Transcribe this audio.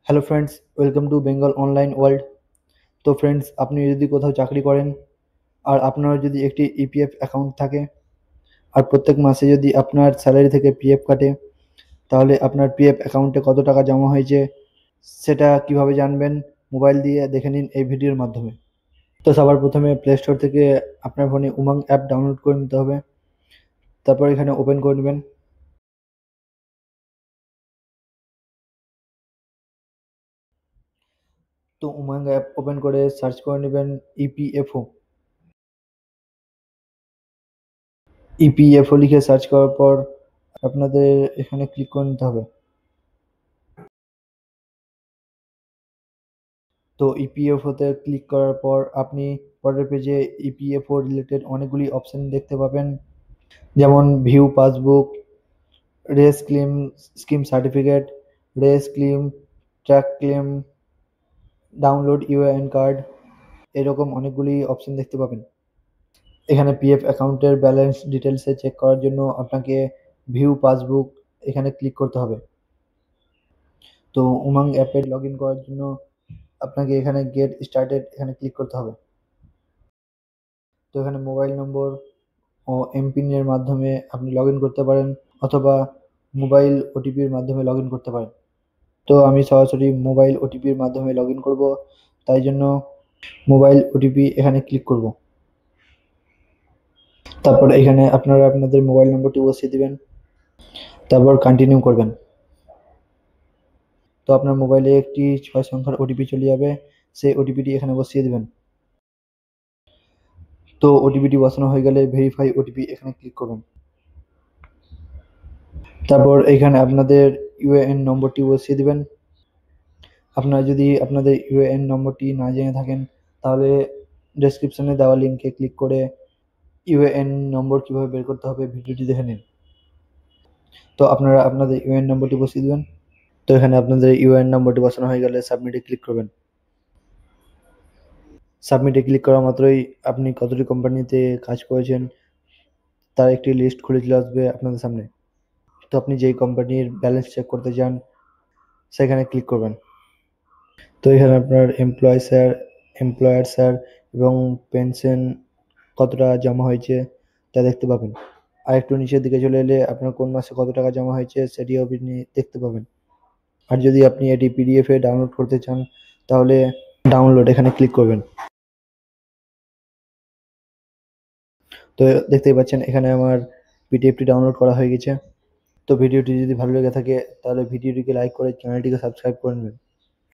Hello friends, welcome to Bengal online world. তো friends, আপনি যদি কোথাও চাকরি করেন আর আপনার যদি একটি ইপিএফ অ্যাকাউন্ট থাকে আর প্রত্যেক মাসে যদি আপনার স্যালারি থেকে পিএফ কাটে, তাহলে আপনার পিএফ অ্যাকাউন্টে কত টাকা জমা হয়েছে সেটা কিভাবে জানবেন মোবাইল দিয়ে দেখে নিন এই ভিডিওর মাধ্যমে। তো সবার প্রথমে প্লে স্টোর থেকে আপনার ফোনে উমাং অ্যাপ ডাউনলোড করে নিতে হবে। তারপর এখানে ওপেন করে নেবেন। তো উমাং অ্যাপ ওপেন করে সার্চ করে নেবেন ইপিএফও। ইপিএফও লিখে সার্চ করার পর আপনাদের এখানে ক্লিক করে নিতে হবে। তো ইপিএফওতে ক্লিক করার পর আপনি পরের পেজে ইপিএফও রিলেটেড অনেকগুলি অপশন দেখতে পাবেন, যেমন view passbook, race claim scheme certificate, race claim, track claim, download UAN card, এরকম অনেকগুলি অপশন দেখতে পাবেন। এখানে পিএফ অ্যাকাউন্টের ব্যালেন্স ডিটেলসে চেক করার জন্য আপনাকে ভিউ পাসবুক এখানে ক্লিক করতে হবে। তো উমাং অ্যাপে লগ ইন করার জন্য আপনাকে এখানে গেট স্টার্টেড এখানে ক্লিক করতে হবে। তো এখানে মোবাইল নম্বর ও এমপিন এর মাধ্যমে আপনি লগ ইন করতে পারেন, অথবা মোবাইল ওটিপির মাধ্যমে লগ ইন করতে পারেন। তো আমি সরাসরি মোবাইল ওটিপির মাধ্যমে লগ ইন করবো, তাই জন্য মোবাইল ওটিপি এখানে ক্লিক করব। তারপর এখানে আপনারা আপনাদের মোবাইল নম্বরটি বসিয়ে দিবেন, তারপর কন্টিনিউ করবেন। তো আপনার মোবাইলে একটি 6 সংখ্যার ওটিপি চলে যাবে, সেই ওটিপিটি এখানে বসিয়ে দিবেন। তো ওটিপিটি বসানো হয়ে গেলে ভেরিফাই ওটিপি এখানে ক্লিক করুন। তারপর এখানে আপনাদের ইউএএন নম্বরটি বসিয়ে দিবেন। আপনারা যদি আপনাদের ইউএএন নম্বরটি না জেনে থাকেন, তাহলে ডেসক্রিপশনে দেওয়া লিঙ্কে ক্লিক করে ইউএএন নম্বর কিভাবে বের করতে হবে ভিডিওটি দেখে নিন। তো আপনারা আপনাদের ইউএএন নম্বরটি বসিয়ে দেবেন। তো এখানে আপনাদের ইউএএন নম্বরটি বসানো হয়ে গেলে সাবমিটে ক্লিক করবেন। সাবমিটে ক্লিক করা মাত্রই আপনি কতটি কোম্পানিতে কাজ করেছেন তার একটি লিস্ট খুলে চলে আসবে আপনাদের সামনে। তো আপনি যেই কোম্পানির ব্যালেন্স চেক করতে চান সেখানে ক্লিক করবেন। তো এখানে আপনার এমপ্লয়ার স্যার এবং পেনশন কতটা জমা হয়েছে তা দেখতে পাবেন। আর একটু নিচের দিকে চলে এলে আপনার কোন মাসে কত টাকা জমা হয়েছে সেটিও আপনি দেখতে পাবেন। আর যদি আপনি এটি পিডিএফ এ ডাউনলোড করতে চান, তাহলে ডাউনলোড এখানে ক্লিক করবেন। তো দেখতেই পাচ্ছেন এখানে আমার পিডিএফটি ডাউনলোড করা হয়ে গেছে। তো ভিডিওটি যদি ভালো লেগে থাকে তাহলে ভিডিওটিকে লাইক করে চ্যানেলটিকে সাবস্ক্রাইব করে নেবেন।